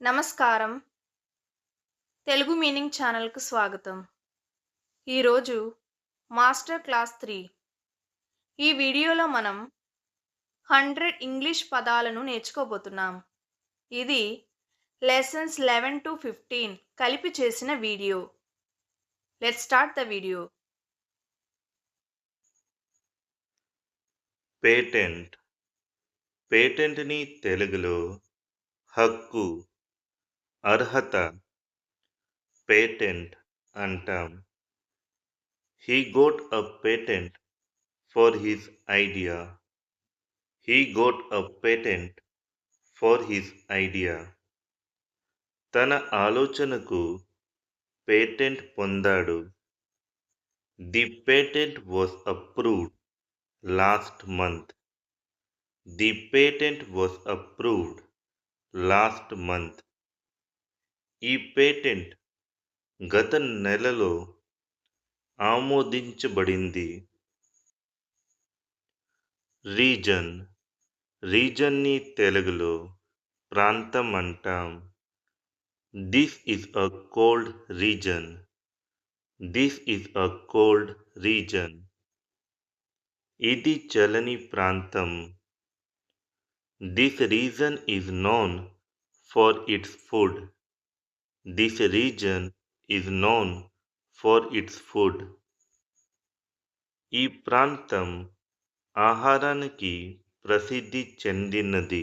నమస్కారం. తెలుగు మీనింగ్ ఛానల్‌కు స్వాగతం. ఈరోజు మాస్టర్ క్లాస్ 3. ఈ వీడియోలో మనం 100 ఇంగ్లీష్ పదాలను నేర్చుకోబోతున్నాం. ఇది లెసన్స్ 11-15 కలిపి చేసిన video. Let's start the video. Patent. పేటెంట్‌ని తెలుగులో హక్కు, అర్హత, పేటెంట్ అంటాం. He got a patent for his idea. He got a patent for his idea. తన ఆలోచనకు పేటెంట్ పొందాడు. The patent was approved last month. The patent was approved last month. ఈ patent గత నెలలో ఆమోదించబడింది. రీజన్. రీజన్ని తెలుగులో ప్రాంతం అంటాం. This is a cold reason. This is a cold reason. ఇది చలని ప్రాంతం. This reason is known for it's food. This reason is known for it's food. ఈ ప్రాంతం ఆహారానికి ప్రసిద్ధి చెందినది.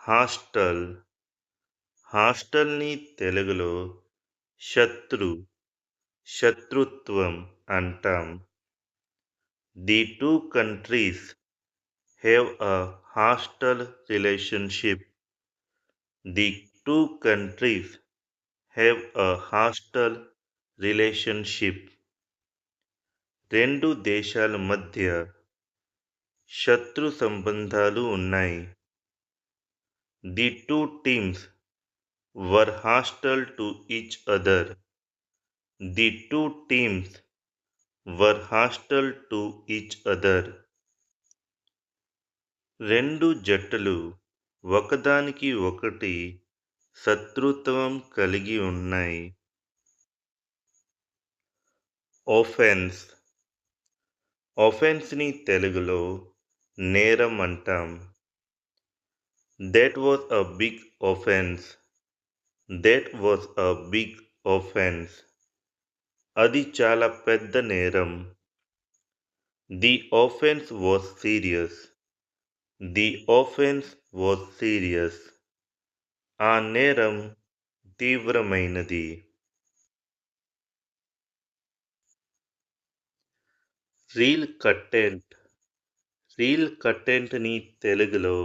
హాస్టల్. హాస్టల్ని తెలుగులో శత్రుత్వం అంటాం. The two countries have a hostel relationship. The two countries have a hostel relationship. రెండు దేశాల మధ్య శత్రు సంబంధాలు ఉన్నాయి. The two teams were hostile to each other. The two teams were hostile to each other. రెండు జట్టులు ఒకదానికి ఒకటి శత్రుత్వం కలిగి ఉన్నాయి. ఒఫెన్స్. ఒఫెన్స్ని తెలుగులో నేరం అంటాం. That was a big offence. That was a big offence. అది చాలా పెద్ద నేరం. The offence was serious. The offence was serious. ఆ నేరం తీవ్రమైనది. Reel content. రీల్ కంటెంట్ని తెలుగులో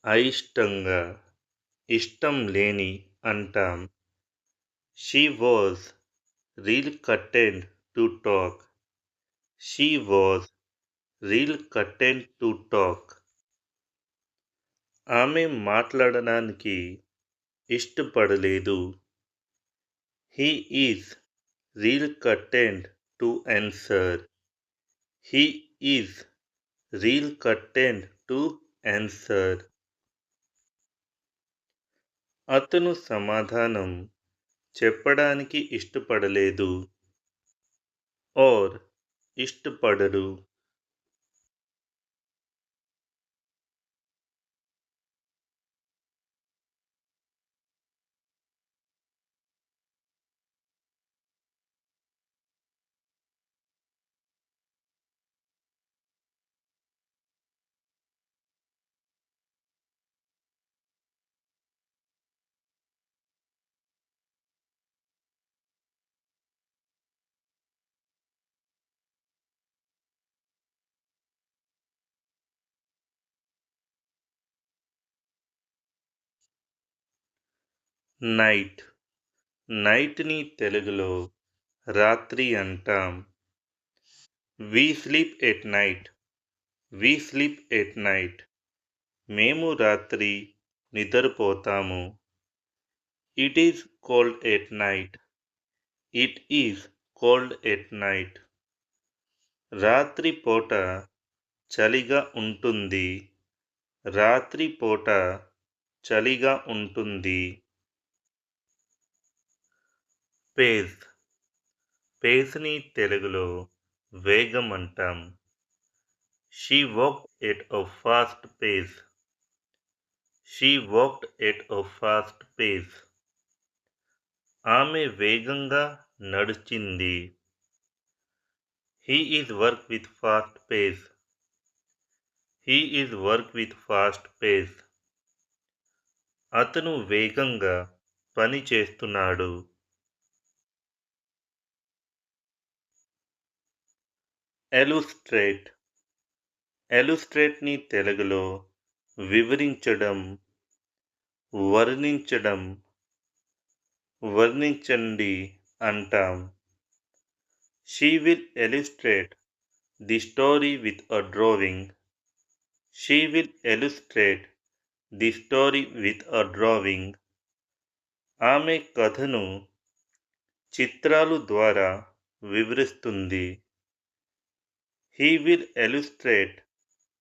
అయిష్టంగా, ఇష్టం లేని అంటాం. She was reel content to talk. She was reel content to talk. ఆమె మాట్లాడడానికి ఇష్టపడలేదు. He is reel content to answer. He is reel content to answer. అతను సమాధానం చెప్పడానికి ఇష్టపడలేదు. ఆర్ ఇష్టపడరు. నైట్. నైట్ని తెలుగులో రాత్రి అంటాం. We sleep at night. We sleep at night. మేము రాత్రి నిద్రపోతాము. It is cold at night. It is cold at night. రాత్రి పూట చలిగా ఉంటుంది. రాత్రిపూట చలిగా ఉంటుంది. పేస్ పేస్ని తెలుగులో వేగం అంటాం. She walked at a fast pace. She walked at a fast pace. ఆమె వేగంగా నడిచింది. He is work with fast pace. He is work with fast pace. అతను వేగంగా పని చేస్తున్నాడు. ఎలుస్ట్రేట్ ఎలుస్ట్రేట్ని తెలుగులో వివరించడం, వర్ణించడం, వర్ణించండి అంటాం. She will illustrate the story with a drawing. She will illustrate the story with a drawing. ఆమె కథను చిత్రాలు ద్వారా వివరిస్తుంది. He will illustrate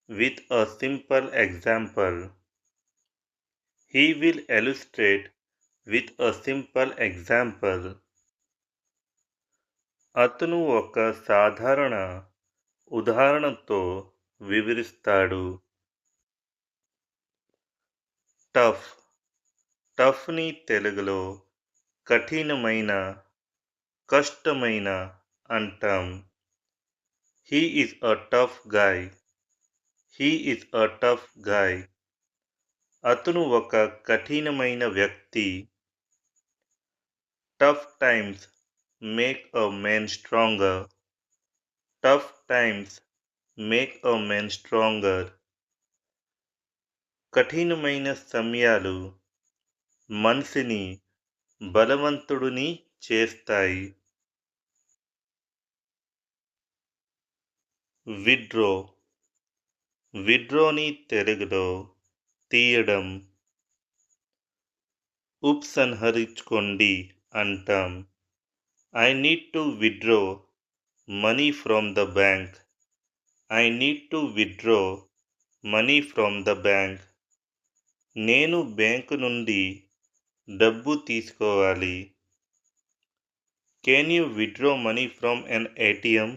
with a simple example. He will illustrate with a simple example. అతను ఒక సాధారణ ఉదాహరణతో వివరిస్తాడు. టఫ్ టఫ్ని తెలుగులో కఠినమైన, కష్టమైన అంటాం. He is a tough guy. He is a tough guy. అతను ఒక కఠినమైన వ్యక్తి. Tough times make a man stronger. Tough times make a man stronger. కఠినమైన సమయాలు మనిషిని బలవంతుడిని చేస్తాయి. విడ్రో విడ్రోని తెలుగులో తీయడం, ఉపసంహరించుకోండి అంటాం. I need to withdraw money from the bank. I need to withdraw money from the bank. నేను బ్యాంకు నుండి డబ్బు తీసుకోవాలి. Can you withdraw money from an ATM?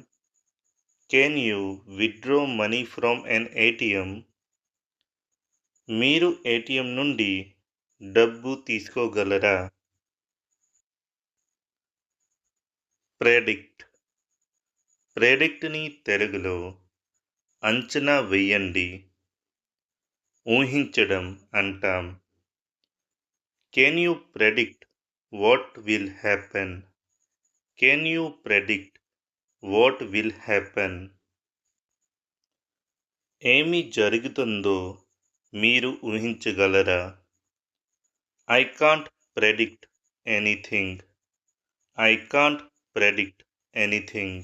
Can you withdraw money from an ATM? మీరు ATM నుండి డబ్బు తీసుకోగలరా? Predict ప్రెడిక్ట్ని తెలుగులో అంచనా వేయండి, ఊహించడం అంటాం. Can you predict what will happen? Can you predict what will happen? ఏమి జరుగుతుందో మీరు ఊహించగలరా? I can't predict anything. I can't predict anything.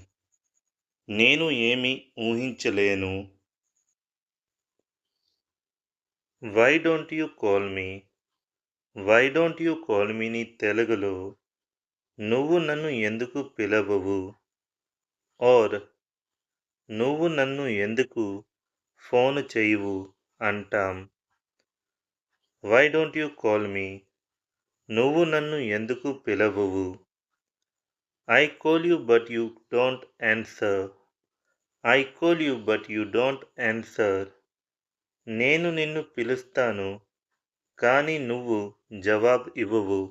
నేను ఏమి ఊహించలేను. Why don't you call me? Why don't you call మీని తెలుగులో నువ్వు నన్ను ఎందుకు పిలవవు? ఆర్ నువ్వు నన్ను ఎందుకు ఫోన్ చేయవు అంటాం. Why don't you call me? నువ్వు నన్ను ఎందుకు పిలవవు? I call you but you don't answer. I call you but you don't answer. నేను నిన్ను పిలుస్తాను, కానీ నువ్వు జవాబు ఇవ్వవు.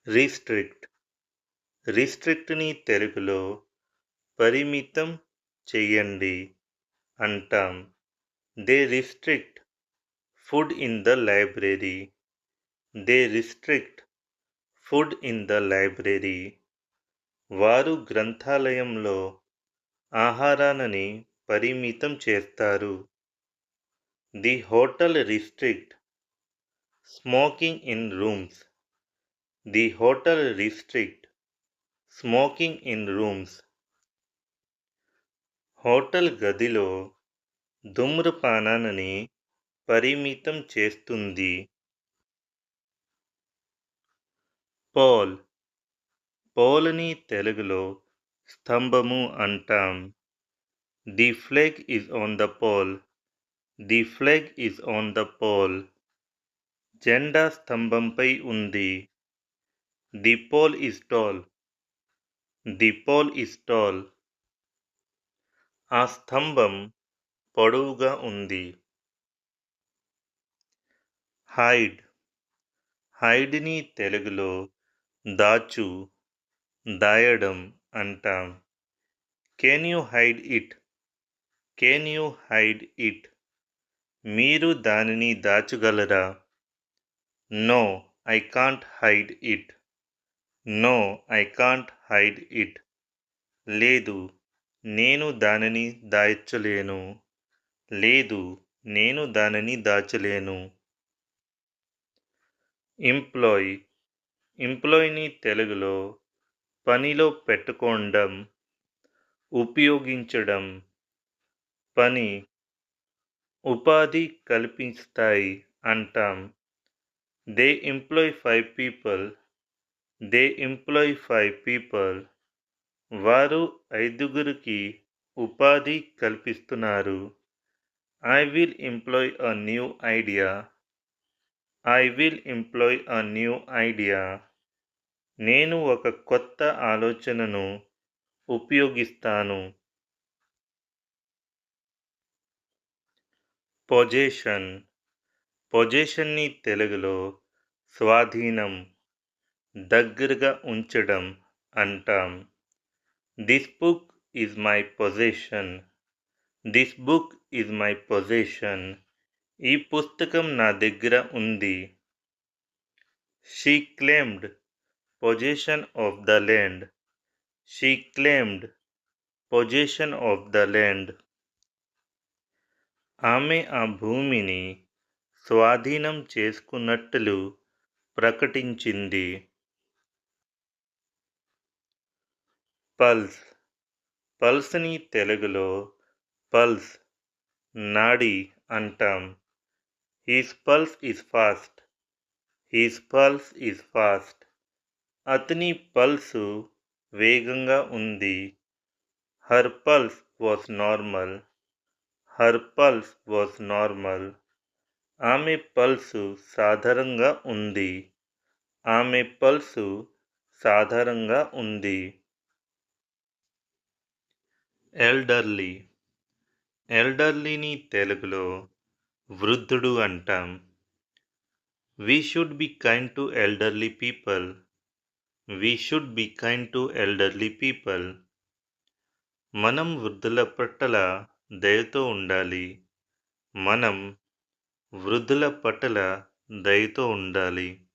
రిస్ట్రిక్ట్ రిస్ట్రిక్ట్ని తెలుగులో పరిమితం చెయ్యండి అంటాం. They restrict food in the library. They restrict food in the library. వారు గ్రంథాలయంలో ఆహారాన్ని పరిమితం చేస్తారు. The hotel restrict smoking in rooms. The hotel restrict smoking in rooms. Hotel గదిలో ధూమ్రపానాన్ని పరిమితం చేస్తుంది. పోల్ పోల్ని తెలుగులో స్తంభము అంటాం. The flag is on the pole. The flag is on the pole. జెండా స్తంభంపై ఉంది. The pole is tall. The pole is tall. ఆ స్తంభం పొడవుగా ఉంది. హైడ్. హైడ్ని తెలుగులో దాచు, దాయడం అంటాం. Can you hide it? Can you hide it? మీరు దానిని దాచగలరా? No, I can't hide it. No, I can't hide it. లేదు, నేను దానిని దాచలేను. లేదు, నేను దానిని దాచలేను. ఎంప్లాయ్. ఎంప్లాయ్ని తెలుగులో పనిలో పెట్టుకోవడం, ఉపయోగించడం, పని, ఉపాధి కల్పిస్తాయి అంటాం. They employ 5 people. They employ 5 people. వారు 5గురికి ఉపాధి కల్పిస్తున్నారు. I will employ a new idea. I will employ a new idea. నేను ఒక కొత్త ఆలోచనను ఉపయోగిస్తాను. పొజెషన్. పొజెషన్ని తెలుగులో స్వాధీనం, దగ్గరగా ఉంచడం అంటాం. This book is my possession. This book is my possession. ఈ పుస్తకం నా దగ్గర ఉంది. She claimed possession of the land. She claimed possession of the land. ఆమె ఆ భూమిని స్వాధీనం చేసుకున్నట్లు ప్రకటించింది. పల్స్. పల్స్ని తెలుగులో పల్స్, నాడి అంటాం. His pulse is fast. His pulse is fast. అతని పల్సు వేగంగా ఉంది. Her pulse was normal. Her pulse was normal. ఆమె పల్సు సాధారణంగా ఉంది. ఆమె పల్సు సాధారణంగా ఉంది. ఎల్డర్లీ. ఎల్డర్లీని తెలుగులో వృద్ధుడు అంటాం. We should be kind to elderly people. We should be kind to elderly people. మనం వృద్ధుల పట్ల దయతో ఉండాలి. మనం వృద్ధుల పట్ల దయతో ఉండాలి.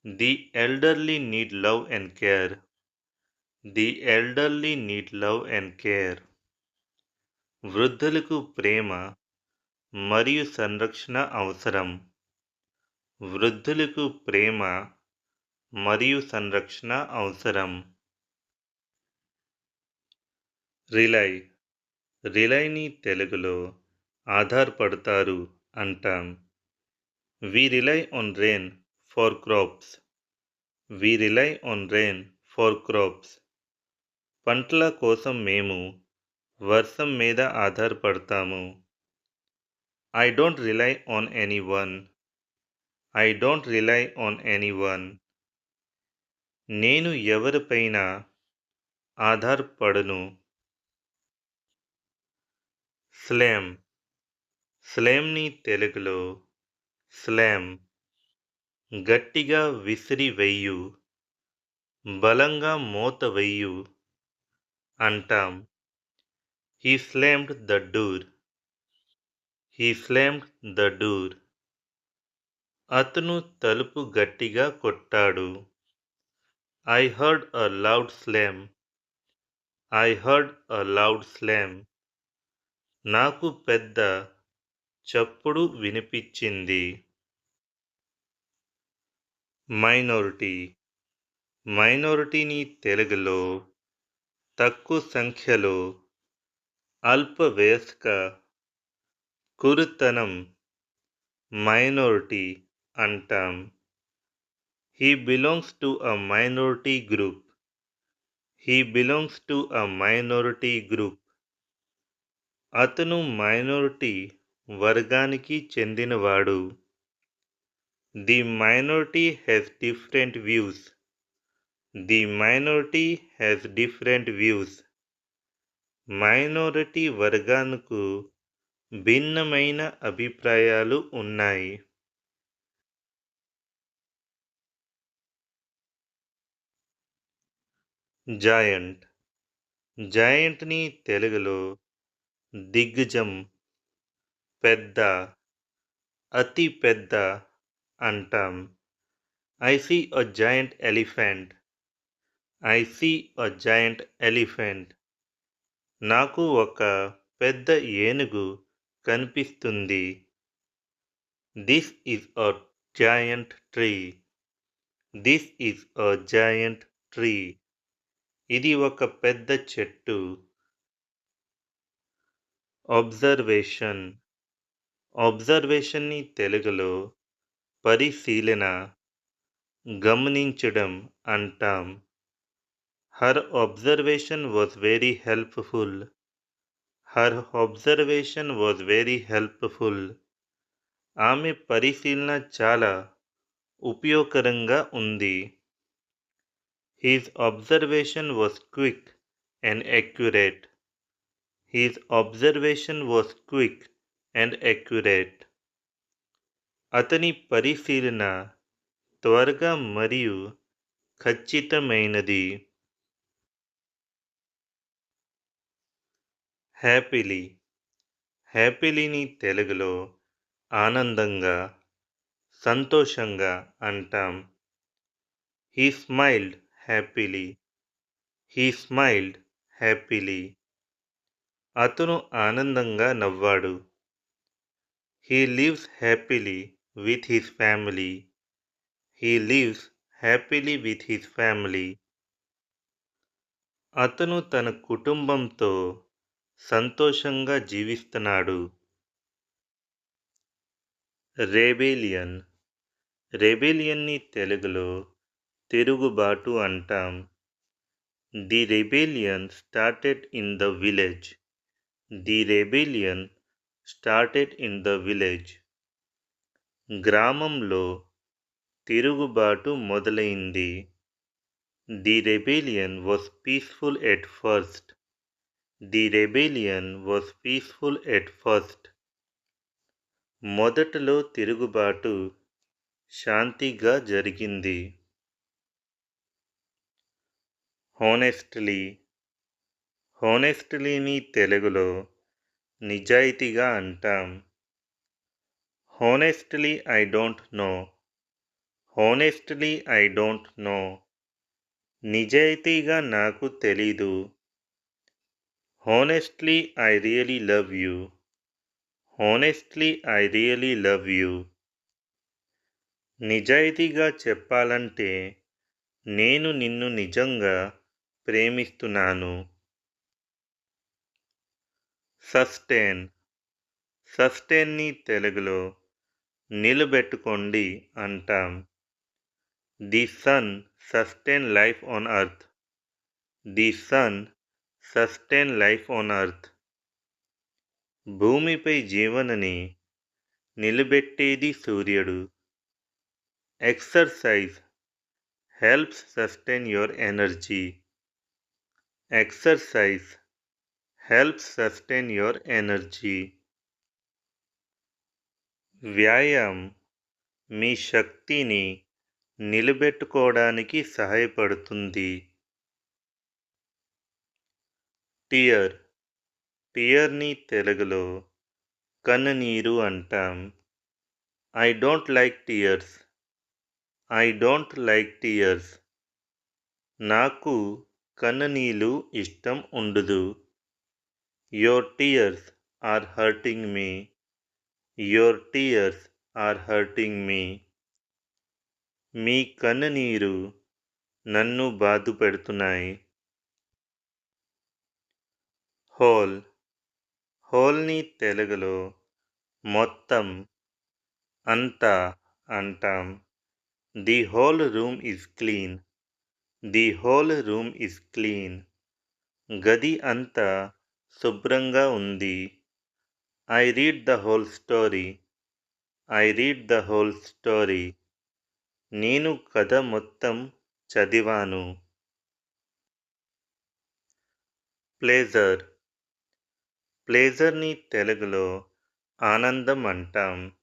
The elderly need love and care. The elderly need love and care. వృద్ధులకు ప్రేమ మరియు సంరక్షణ అవసరం. వృద్ధులకు ప్రేమ మరియు సంరక్షణ అవసరం. రిలై. రిలైని తెలుగులో ఆధారపడతారు అంటాం. We rely on rain for crops. We rely on rain for crops. పంటల కోసం మేము వర్షం మీద ఆధారపడతాము. I don't rely on anyone. I don't rely on anyone. నేను ఎవరిపైనా ఆధారపడను. స్లామ్. స్లామ్ని తెలుగులో స్లామ్, గట్టిగా విసిరి వెయ్యు, బలంగా మోత వెయ్యు అంటాం. He slammed the door. He slammed the door. అతను తలుపు గట్టిగా కొట్టాడు. I heard a loud slam. I heard a loud slam. నాకు పెద్ద చప్పుడు వినిపించింది. మైనారిటీ. మైనారిటీని తెలుగులో తక్కువ సంఖ్యలో, అల్పవయస్క, కురుతనం, మైనారిటీ అంటాం. He belongs to a minority group. He belongs to a minority group. అతను మైనారిటీ వర్గానికి చెందినవాడు. The minority has different views. The minority has different views. Minority వర్గానికి భిన్నమైన అభిప్రాయాలు ఉన్నాయి. జాయంట్. జాయంట్ని తెలుగులో దిగ్గజం, పెద్ద, అతి పెద్ద అంటాం. I see a giant elephant. I see a giant elephant. నాకు ఒక పెద్ద ఏనుగు కనిపిస్తుంది. This is a giant tree. This is a giant tree. ఇది ఒక పెద్ద చెట్టు. అబ్జర్వేషన్. అబ్జర్వేషన్ని తెలుగులో పరిశీలన, గమనించడం అంటాం. Her observation was very helpful. Her observation was very helpful. ఆమె పరిశీలన చాలా ఉపయోగకరంగా ఉంది. His observation was quick and accurate. His observation was quick and accurate. అతని పరిశీలన త్వరగా మరియు ఖచ్చితమైనది. హ్యాపీలీ. హ్యాపీలీని తెలుగులో ఆనందంగా, సంతోషంగా అంటాం. He smiled happily. He smiled happily. అతను ఆనందంగా నవ్వాడు. He lives happily with his family. He lives happily with his family. అతను తన కుటుంబంతో సంతోషంగా జీవిస్తున్నాడు. రెబేలియన్. రెబేలియన్ని తెలుగులో తిరుగుబాటు అంటాం. The rebellion started in the village. The rebellion started in the village. గ్రామంలో తిరుగుబాటు మొదలైంది. The rebellion was peaceful at first. The rebellion was peaceful at first. మొదటలో తిరుగుబాటు శాంతిగా జరిగింది. హానెస్ట్లీ. హానెస్ట్లీని తెలుగులో నిజాయితీగా అంటాం. Honestly I don't know. Honestly I don't know. నిజాయితీగా నాకు తెలీదు. Honestly I really love you. Honestly I really love you. నిజాయితీగా చెప్పాలంటే నేను నిన్ను నిజంగా ప్రేమిస్తున్నాను. సస్టైన్. సస్టైన్ని తెలుగులో నిలబెట్టుకోండి అంటాం. The sun sustain life on earth. The sun sustain life on earth. భూమిపై జీవనని నిలబెట్టేది సూర్యుడు. Exercise helps sustain your energy. Exercise helps sustain your energy. వ్యాయామం మీ శక్తిని నిలబెట్టుకోవడానికి సహాయపడుతుంది. టియర్. టియర్ని తెలుగులో కన్ననీరు అంటాం. I don't like tears. I don't like tears. నాకు కన్ననీళ్ళు ఇష్టం ఉండదు. Your tears are hurting me. Your tears are hurting me. మీ కన్ననీరు నన్ను బాధపెడుతున్నాయి. హోల్. హోల్ని తెలుగులో మొత్తం, అంతా అంటాం. The whole room is clean. The whole room is clean. గది అంతా శుభ్రంగా ఉంది. I read the whole story. I read the whole story. నేను కథ మొత్తం చదివాను. ప్లేజర్. ప్లేజర్ని తెలుగులో ఆనందం అంటాం.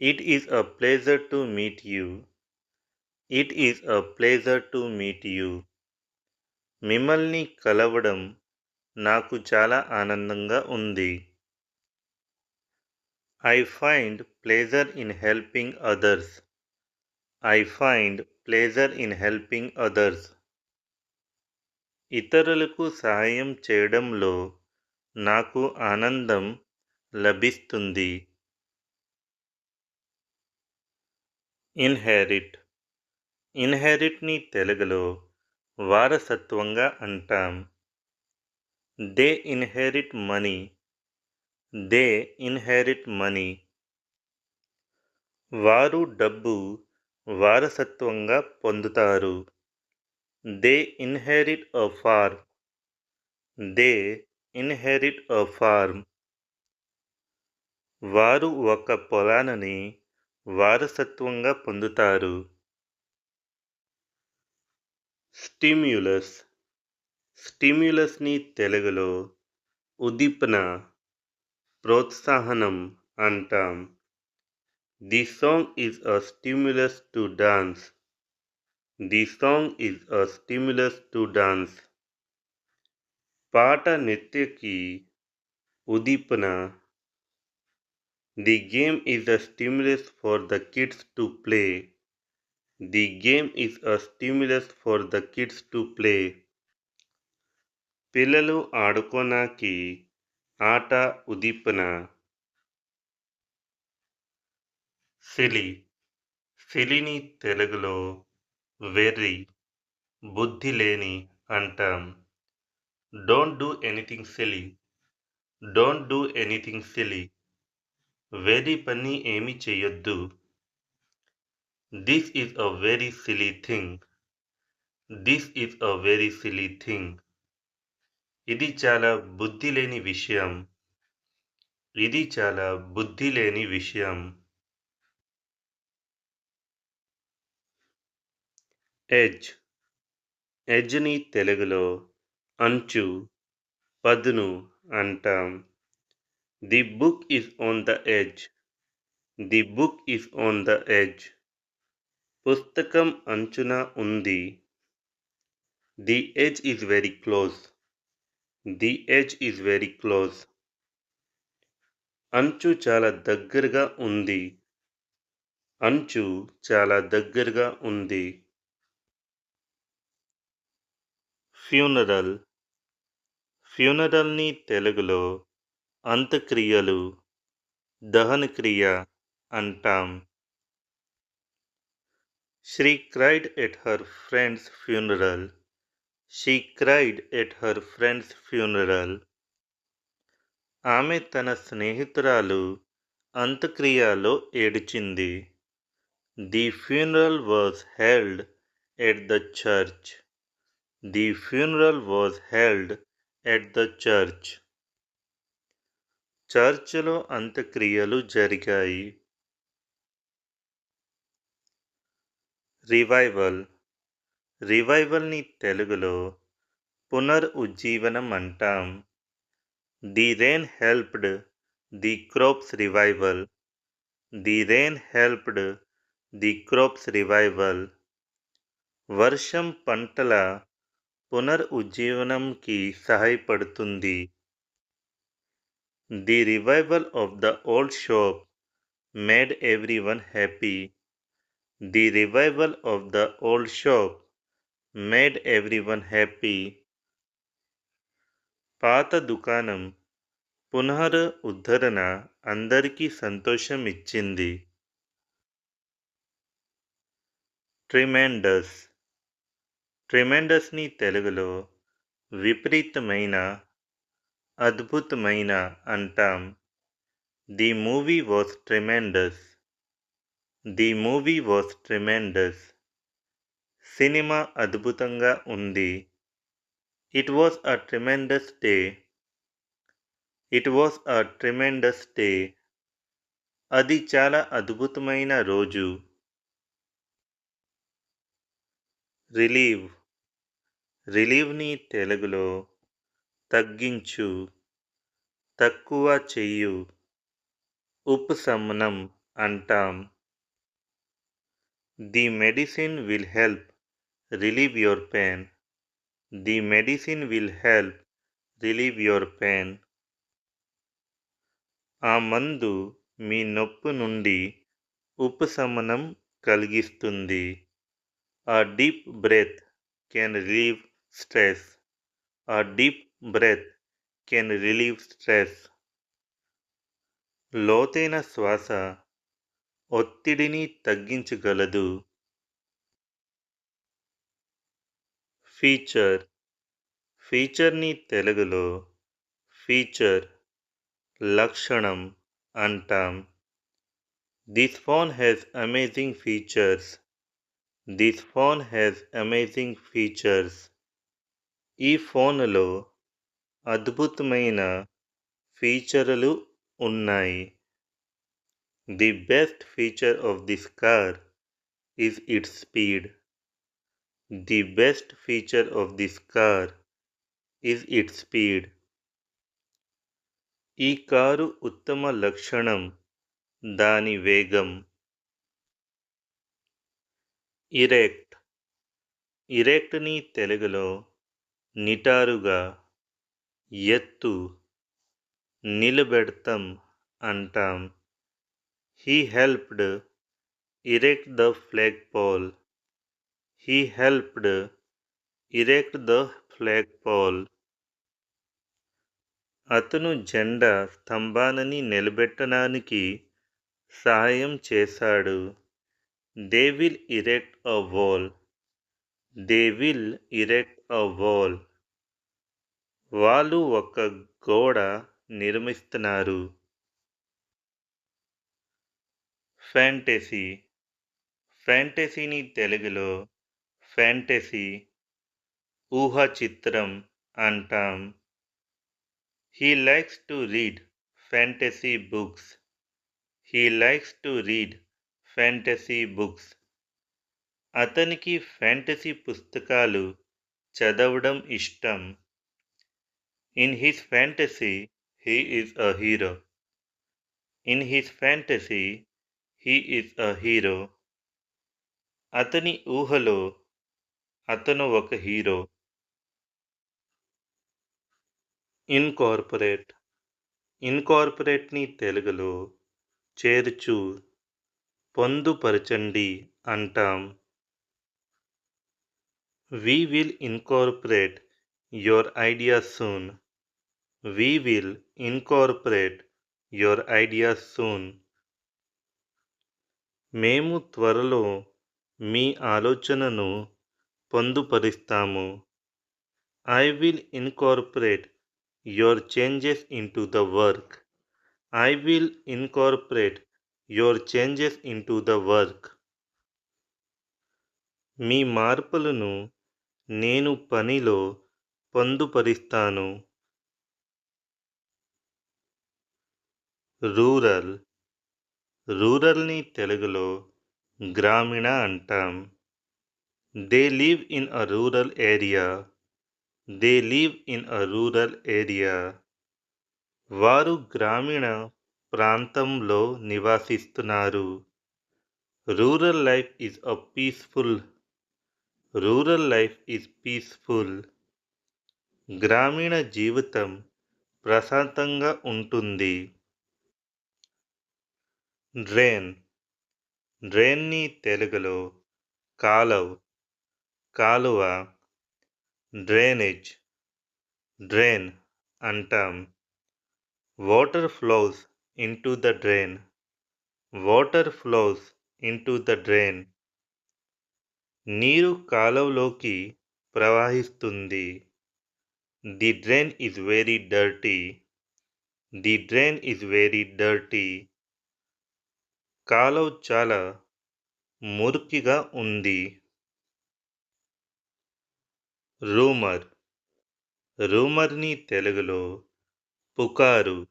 It is a pleasure to meet you. It is a pleasure to meet you. మిమ్మల్ని కలవడం నాకు చాలా ఆనందంగా ఉంది. I find pleasure in helping others. I find pleasure in helping others. ఇతరులకు సహాయం చేయడంలో నాకు ఆనందం లభిస్తుంది. ఇన్హెరిట్. ఇన్హెరిట్ని తెలుగులో వారసత్వంగా అంటాం. They inherit money. They inherit money. వారు డబ్బు వారసత్వంగా పొందుతారు. They inherit a farm. They inherit a farm. వారు ఒక పొలాన్ని వారసత్వంగా పొందుతారు. స్టిమ్యులస్. స్టిమ్యులస్ని తెలుగులో ఉద్దీపన, ప్రోత్సాహనం అంటాం. The song is a stimulus to dance. The song is a stimulus to dance. పాట నృత్యకి ఉద్దీపన. The game is a stimulus for the kids to play. The game is a stimulus for the kids to play. పిల్లలు ఆడుకోనాకి ఆట ఉద్దీపన. సిలి. సిలిని తెలుగులో వెర్రి, బుద్ధి లేని అంటాం. Don't do anything silly. Don't do anything silly. వెర్రి పని ఏమి చెయ్యొద్దు. This is a very silly thing. This is a very silly thing. ఇది చాలా బుద్ధి లేని విషయం. ఇది చాలా బుద్ధి లేని విషయం. ఎడ్జ్. ఎడ్జ్ని తెలుగులో అంచు, పదును అంటాం. The book is on the edge. The book is on the edge. పుస్తకం అంచున ఉంది. The edge is very close. The edge is very close. అంచు చాలా దగ్గరగా ఉంది. అంచు చాలా దగ్గరగా ఉంది. ఫ్యూనరల్. ఫ్యూనరల్ని తెలుగులో అంత్యక్రియలు, దహనక్రియ అంటాం. She cried at her friend's funeral. She cried at her friend's funeral. ఆమె తన స్నేహితురాలు అంత్యక్రియలో ఏడ్చింది. The funeral was held at the church. The funeral was held at the church. చర్చిలో అంత్యక్రియలు జరిగాయి. రివైవల్. రివైవల్ని తెలుగులో పునరుజ్జీవనం అంటాం. The rain helped the crops revival. The rain helped the crops revival. వర్షం పంటల పునరుజ్జీవనంకి సహాయపడుతుంది. The revival of the old shop made everyone happy. The revival of the old shop made everyone happy. పాత దుకాణం పునరుద్ధరణ అందరికీ సంతోషం ఇచ్చింది. ట్రిమెండస్. ట్రిమెండస్ని తెలుగులో విపరీతమైన, అద్భుతమైన అంటాం. The movie was tremendous. The movie was tremendous. Cinema అద్భుతంగా ఉంది. It was a tremendous day. It was a tremendous day. అది చాలా అద్భుతమైన రోజు. రిలీవ్. రిలీవ్‌ని తెలుగులో తగ్గించు, తక్కువ చెయ్యు, ఉపశమనం అంటాం. The medicine will help relieve your pain. The medicine will help relieve your pain. ఆ మందు మీ నొప్పి నుండి ఉపశమనం కలిగిస్తుంది. A deep breath can relieve stress. A deep breath can relieve stress. లోతైన శ్వాస ఒత్తిడిని తగ్గించగలదు. ఫీచర్. ఫీచర్‌ని తెలుగులో ఫీచర్, లక్షణం అంటాం. This phone has amazing features. This phone has amazing features. ఈ ఫోనులో అద్భుతమైన ఫీచర్లు ఉన్నాయి. The best feature of this car is it's speed. The best feature of this car is it's speed. ఈ కారు ఉత్తమ లక్షణం దాని వేగం. ఇరెక్ట్. ఇరెక్ట్‌ని తెలుగులో నిటారుగా, ఎత్తు, నిలబెడతం అంటాం. He helped erect the flagpole. He helped erect the flagpole. అతను జెండా స్తంభాన్ని నిలబెట్టడానికి సహాయం చేశాడు. They will erect a wall. They will erect a wall. వాళ్ళు ఒక గోడ నిర్మిస్తున్నారు. ఫ్యాంటసీ. ఫ్యాంటసీని తెలుగులో ఫ్యాంటసీ, ఊహా చిత్రం అంటాం. He likes to read fantasy books. He likes to read fantasy books. అతనికి ఫ్యాంటసీ పుస్తకాలు చదవడం ఇష్టం. In his fantasy, he is a hero. In his fantasy, he is a hero. అతని ఊహలో అతను ఒక హీరో. ఇన్కార్పొరేట్. ఇన్కార్పొరేట్‌ని తెలుగులో చేర్చు, పొందుపరచండి అంటాం. We will incorporate your ideas soon. We will incorporate your ideas soon. మేము త్వరలో మీ ఆలోచనను పొందుపరుస్తాము. I will incorporate your changes into the work. I will incorporate your changes into the work. మీ మార్పులను నేను పనిలో పొందుపరుస్తాను. రూరల్. రూరల్‌ని తెలుగులో గ్రామీణ అంటాం. They live in a rural area. They live in a rural area. వారు గ్రామీణ ప్రాంతంలో నివసిస్తున్నారు. Rural life is a peaceful. Rural life is peaceful. గ్రామీణ జీవితం ప్రశాంతంగా ఉంటుంది. డ్రైన్. డ్రైన్ని తెలుగులో కాలువ, డ్రైనేజ్, డ్రైన్ అంటాం. Water flows into the drain. Water flows into the drain. నీరు కాలువలోకి ప్రవహిస్తుంది. The drain is very dirty. The drain is very dirty. కాలువ చాలా మురికిగా ఉంది. రూమర్. రూమర్‌ని తెలుగులో పుకారు,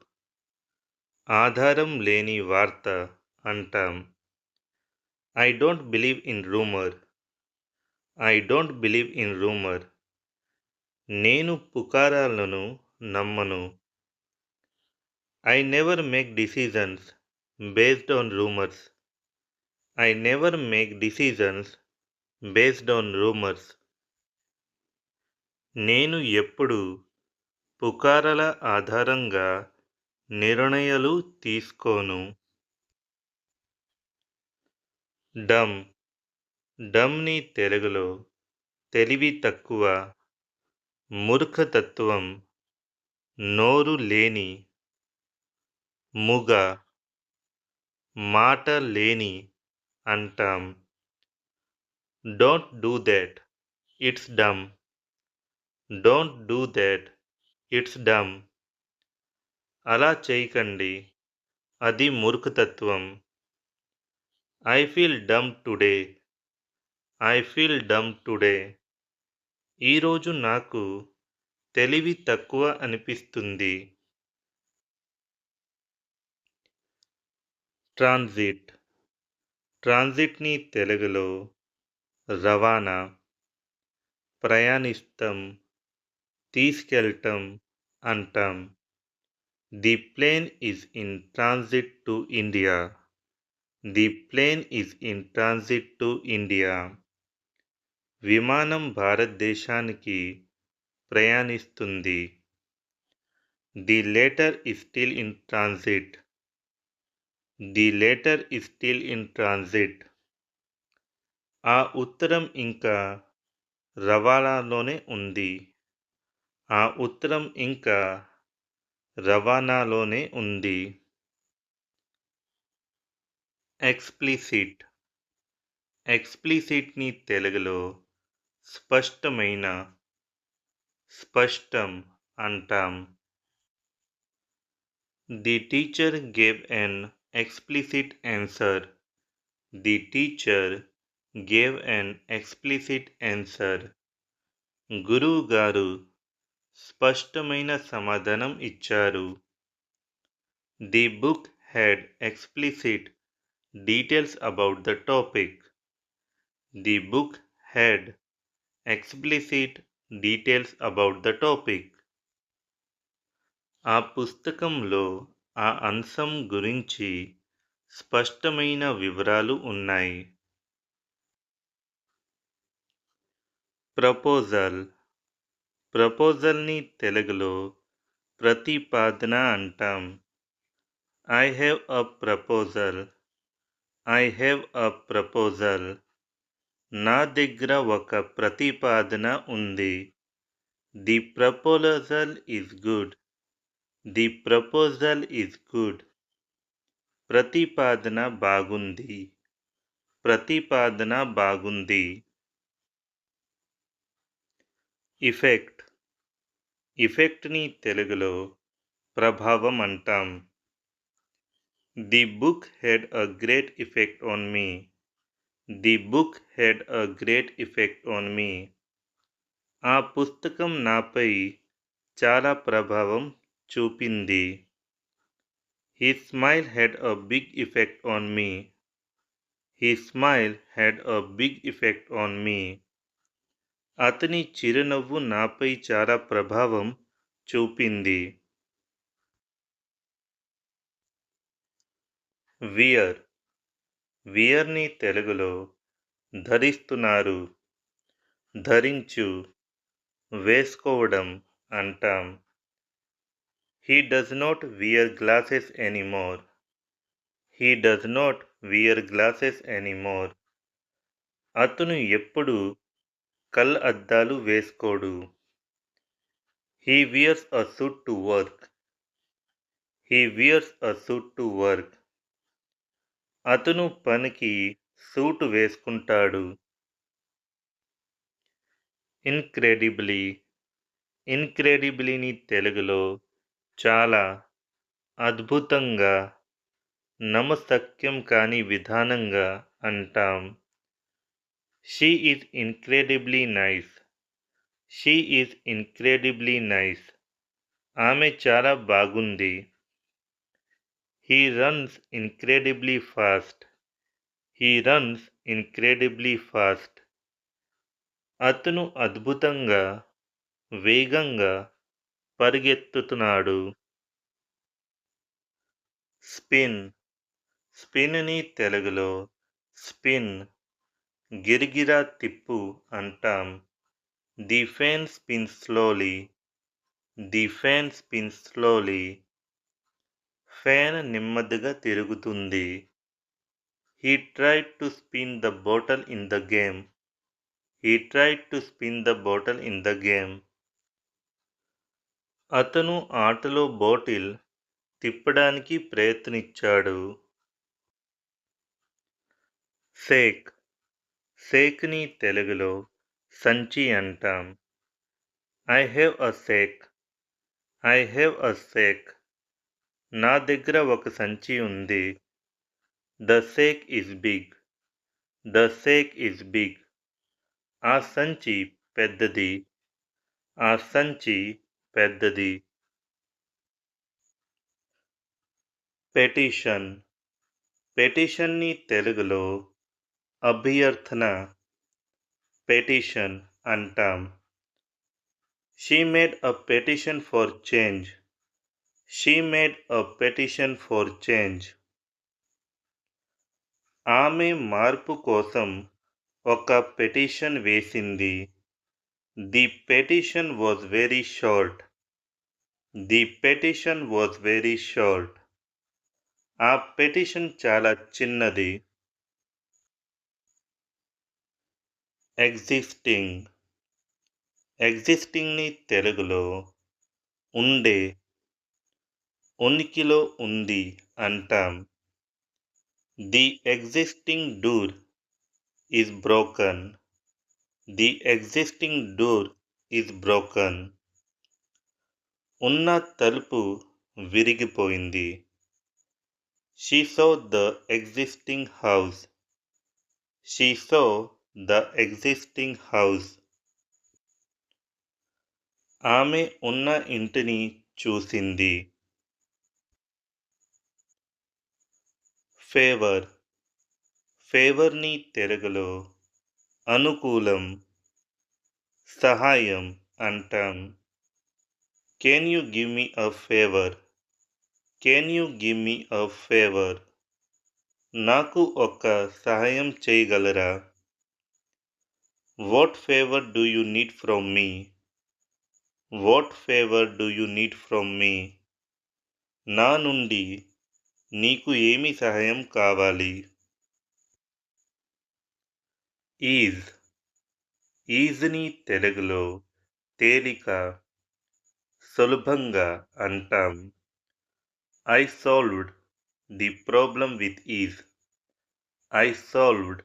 ఆధారం లేని వార్త అంటాం. I don't believe in rumour. I don't believe in rumour. నేను పుకారాలను నమ్మను. I never make decisions based on rumours. I never make decisions based on rumours. నేను ఎప్పుడు పుకారాల ఆధారంగా నిర్ణయాలు తీసుకోను. డమ్. డమ్ని తెలుగులో తెలివి తక్కువ, మూర్ఖతత్వం, నోరు లేని, మూగ, మాట లేని అంటాం. Don't do that, it's dumb. Don't do that, it's dumb. అలా చేయకండి, అది మూర్ఖతత్వం. I feel dumb today. I feel dumb today. ఈరోజు నాకు తెలివి తక్కువ అనిపిస్తుంది. ట్రాన్సిట్. ట్రాన్సిట్ని తెలుగులో రవాణా, ప్రయాణిస్తం, తీసుకెళ్ళటం అంటాం. The plane is in transit to India. The plane is in transit to India. విమానం భారతదేశానికి ప్రయాణిస్తుంది. The letter is still in transit. The letter is still in transit. ఆ ఉత్తరం ఇంకా రవాణాలోనే ఉంది. ఆ ఉత్తరం ఇంకా రవాణాలోనే ఉంది. ఎక్స్ప్లిసిట్. ఎక్స్ప్లిసిట్ని తెలుగులో స్పష్టమైన, స్పష్టం అంటాం. The teacher gave N explicit answer. The teacher gave N explicit answer. గురువు గారు స్పష్టమైన సమాధానం ఇచ్చారు. The book had explicit details about the topic. The book had explicit details about the topic. ఆ పుస్తకంలో ఆ అంశం గురించి స్పష్టమైన వివరాలు ఉన్నాయి. ప్రపోజల్. ప్రపోజల్ని తెలుగులో ప్రతిపాదన అంటాం. I have a proposal. I have a proposal. నా దగ్గర ఒక ప్రతిపాదన ఉంది. The proposal is good. The proposal is good. ప్రతిపాదన బాగుంది. ప్రతిపాదన బాగుంది. ఇఫెక్ట్. ఇఫెక్ట్ని తెలుగులో ప్రభావం అంటాం. The book had a great effect on me. The book had a great effect on me. ఆ పుస్తకం నాపై చాలా ప్రభావం చూపింది. His smile had a big effect on me. His smile had a big effect on me. అతని చిరునవ్వు నాపై చాలా ప్రభావం చూపింది. వియర్. వియర్ని తెలుగులో ధరిస్తున్నారు, ధరించు, వేసుకోవడం అంటాం. He does not wear glasses anymore. He does not wear glasses anymore. అతను ఎప్పుడు కళ్ళద్దాలు వేసుకోడు. He wears a suit to work. He wears a suit to work. అతను పనికి సూటు వేసుకుంటాడు. ఇన్క్రెడిబ్లీ. ఇన్క్రెడిబ్లీని తెలుగులో చాలా, అద్భుతంగా, నమ్మశక్యం కాని విధానంగా అంటాం. She is incredibly nice. She is incredibly nice. ఆమె చాలా బాగుంది. He runs incredibly fast. He runs incredibly fast. అతను అద్భుతంగా వేగంగా పరిగెత్తుతున్నాడు. స్పిన్. స్పిన్ని తెలుగులో స్పిన్, గిరిగిరా తిప్పు అంటాం. The fan spins slowly. The fan spins slowly. Fan నెమ్మదిగా తిరుగుతుంది. He tried to spin the bottle in the game. He tried to spin the bottle in the game. అతను ఆటలో bottle తిప్పడానికి ప్రయత్నించాడు. సేక్. సేక్ని తెలుగులో సంచి అంటాం. I have a sack. I have a sack. నా దగ్గర ఒక సంచి ఉంది. The sack is big. The sack is big. ఆ సంచి పెద్దది. ఆ సంచి పెద్దది. పెటిషన్. పెటిషన్ని తెలుగులో అభ్యర్థన, పెటిషన్ అంటాం. She made a petition for change. She made a petition for change. ఆమె మార్పు కోసం ఒక పెటిషన్ వేసింది. The petition was very short. The petition was very short. ఆ పెటిషన్ చాలా చిన్నది. ఎగ్జిస్టింగ్. ఎగ్జిస్టింగ్ని తెలుగులో ఉండే, ఉనికిలో ఉంది అంటాం. The existing door is broken. The existing door is broken. ఉన్న తలుపు విరిగిపోయింది. She saw the existing house. She saw the existing house. ఆమె ఉన్న ఇంటిని చూసింది. ఫేవర్. ఫేవర్ని తెలుగులో అనుకూలం, సహాయం అంటాం. Can you give me a favour. Can you give me a favour. నాకు ఒక సహాయం చేయగలరా. What favour do you need from me. What favour do you need from మీ. నా నుండి నీకు ఏమి సహాయం కావాలి. ఈజ్. ఈజ్ని తెలుగులో తేలిక, సులభంగా అంటాం. I solved the problem with ease. I solved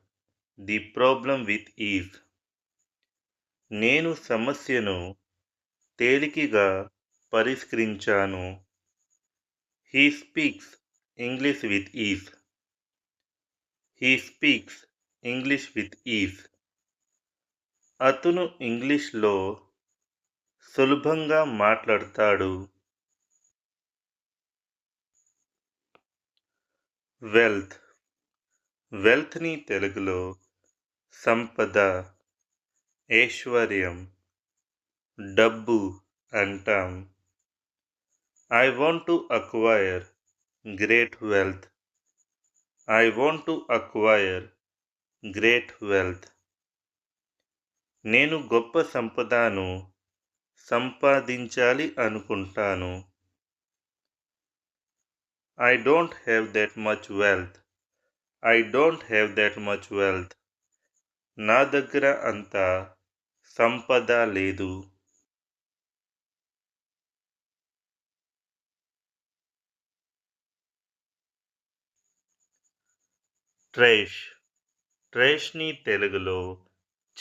the problem with ease. నేను సమస్యను తేలికగా పరిష్కరించాను. He speaks English with ease. He speaks English with ease. అతను ఇంగ్లీష్లో సులభంగా మాట్లాడతాడు. వెల్త్. వెల్త్ని తెలుగులో సంపద, ఐశ్వర్యం, డబ్బు అంటాం. I want to acquire great wealth. I want to acquire great wealth. నేను గొప్ప సంపదను సంపాదించాలి అనుకుంటాను. I don't have that much wealth. I don't have that much wealth. నా దగ్గర అంత సంపద లేదు. ట్రేష్. ట్రేష్ని తెలుగులో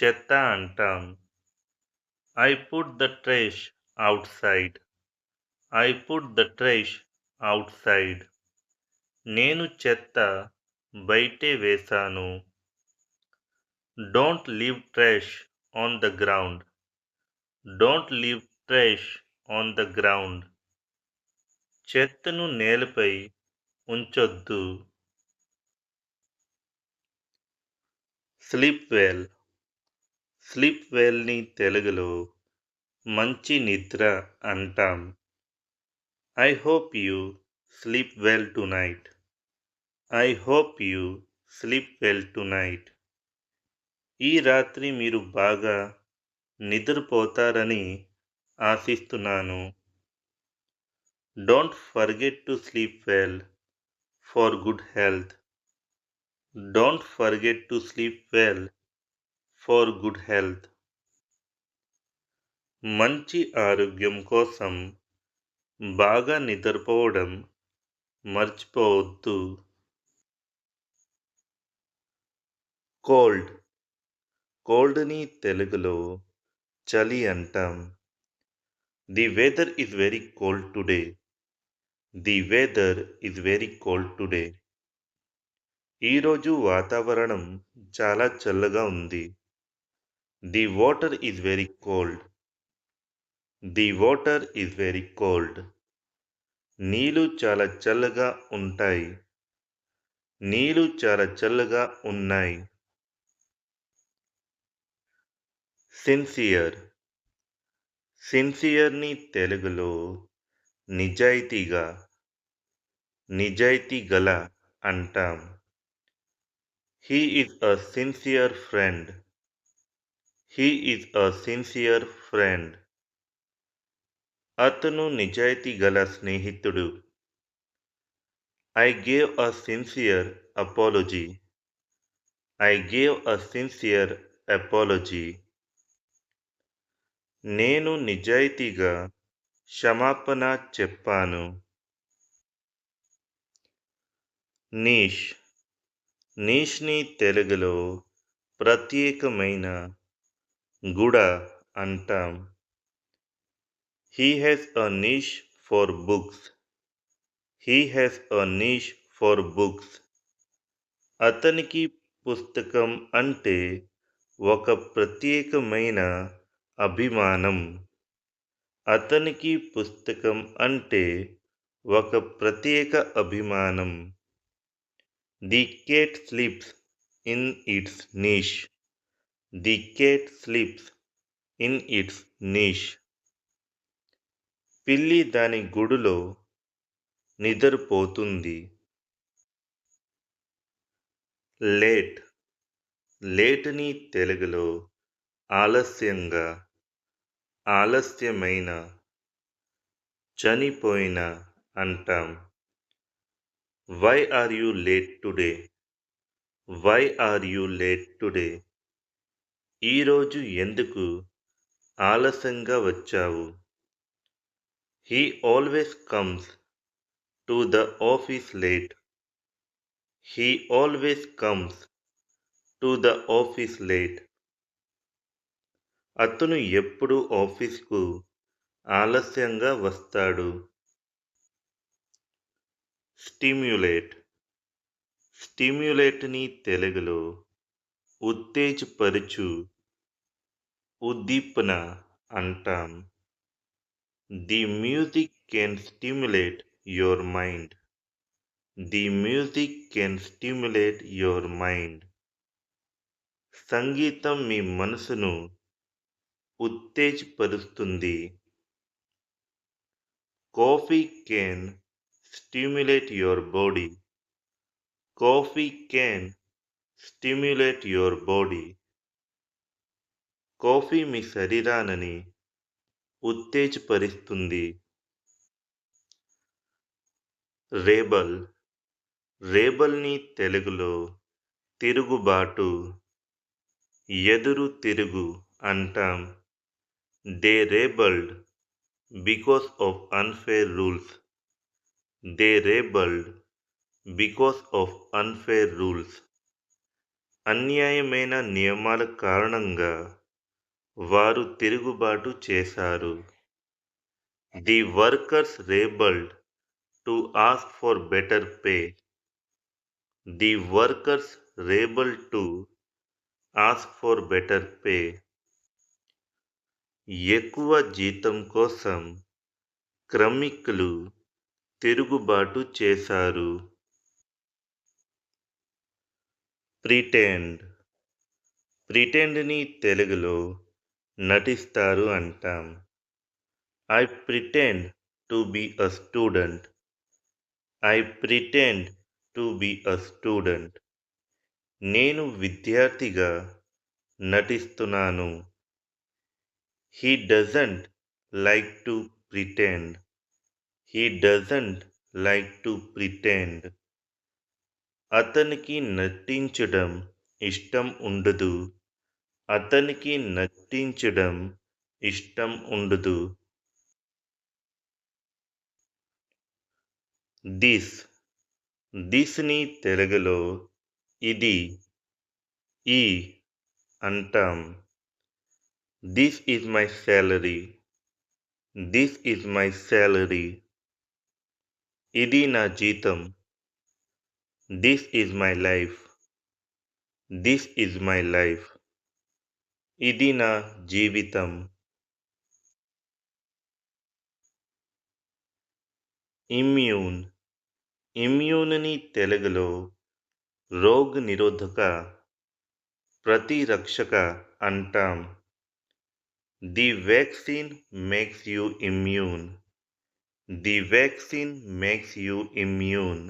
చెత్త అంటాం. I put the trash outside. I put the trash outside. నేను చెత్త బయటే వేశాను. Don't leave trash on the ground. Don't leave trash on the ground. చెత్తను నేలపై ఉంచొద్దు. Sleep well. స్లీప్ వెల్‌ని తెలుగులో మంచి నిద్ర అంటాం. I hope you sleep well tonight. I hope you sleep well tonight. ఈ రాత్రి మీరు బాగా నిద్రపోతారని ఆశిస్తున్నాను. Don't forget to sleep well for good health. Don't forget to sleep well for good health. మంచి ఆరోగ్యం కోసం బాగా నిద్రపోవడం మర్చిపోవద్దు. కోల్డ్. కోల్డ్‌ని తెలుగులో చలి అంటాం. The weather is very cold today. The weather is very cold today. ఈరోజు వాతావరణం చాలా చల్లగా ఉంది. The water is very cold. The water is very cold. నీళ్ళు చాలా చల్లగా ఉంటాయి. నీళ్ళు చాలా చల్లగా ఉన్నాయి. సిన్సియర్. సిన్సియర్‌ని తెలుగులో నిజాయితీగా, నిజాయితీ గల అంటాం. He is a sincere friend. He is a sincere friend. అతను నిజాయితీ గల స్నేహితుడు. I gave a sincere apology. I gave a sincere apology. నేను నిజాయితీగా క్షమాపణ చెప్పాను. నీష్. నీష్‌ని తెలుగులో ప్రత్యేకమైన, గుడ అంటాం. He has a niche for books. He has a niche for books. అతనికి పుస్తకం అంటే ఒక ప్రత్యేకమైన అభిమానం. అతనికి పుస్తకం అంటే ఒక ప్రత్యేక అభిమానం. The cat sleeps in its niche. The cat sleeps in its niche. పిల్లి దాని గూడులో నిద్రపోతుంది. లేట్. లేట్‌ని తెలుగులో ఆలస్యంగా, ఆలస్యమైన, చనిపోయిన అంటాం. Why are you late today? Why are you late today? ఈరోజు ఎందుకు ఆలస్యంగా వచ్చావు? He always comes to the office late. He always comes to the office late. అతను ఎప్పుడూ ఆఫీస్‌కు ఆలస్యంగా వస్తాడు. స్టిమ్యులేట్. స్టిమ్యులేట్‌ని తెలుగులో ఉత్తేజపరచు, ఉద్దీపన అంటాం. The music can stimulate your mind. The music can stimulate your mind. సంగీతం మీ మనసును ఉత్తేజపరుస్తుంది. Coffee can stimulate your body. Coffee can stimulate your body. Coffee మీ శరీరాన్ని ఉత్తేజపరుస్తుంది. రేబల్. రేబల్‌ని తెలుగులో తిరుగుబాటు, ఎదురు తిరుగు అంటాం. They rebelled because of unfair rules. They rebelled because of unfair rules. అన్యాయమైన నియమాల కారణంగా వారు తిరుగుబాటు చేశారు. The workers rebelled to ask for better pay. The workers rebelled to ask for better pay. ఎక్కువ జీతం కోసం కార్మికులు తిరుగుబాటు చేశారు. ప్రిటెండ్. ప్రిటెండ్‌ని తెలుగులో నటిస్తారు అంటాం. I pretend to be a student. I pretend to be a student. నేను విద్యార్థిగా నటిస్తున్నాను. He doesn't like to pretend. He doesn't like to pretend. అతనికి నటించడం ఇష్టం ఉండదు. అతనికి నటించడం ఇష్టం ఉండదు. దిస్‌ని తెలుగులో ఇది, ఈ అంటాం. This is my salary. This is my salary. ఇది నా జీతం. This is my life. This is my life. ఇది నా జీవితం. ఇమ్యూన్. ఇమ్యూన్ని తెలుగులో రోగనిరోధక, ప్రతిరక్షక అంటాం. The vaccine makes you immune. The vaccine makes you immune.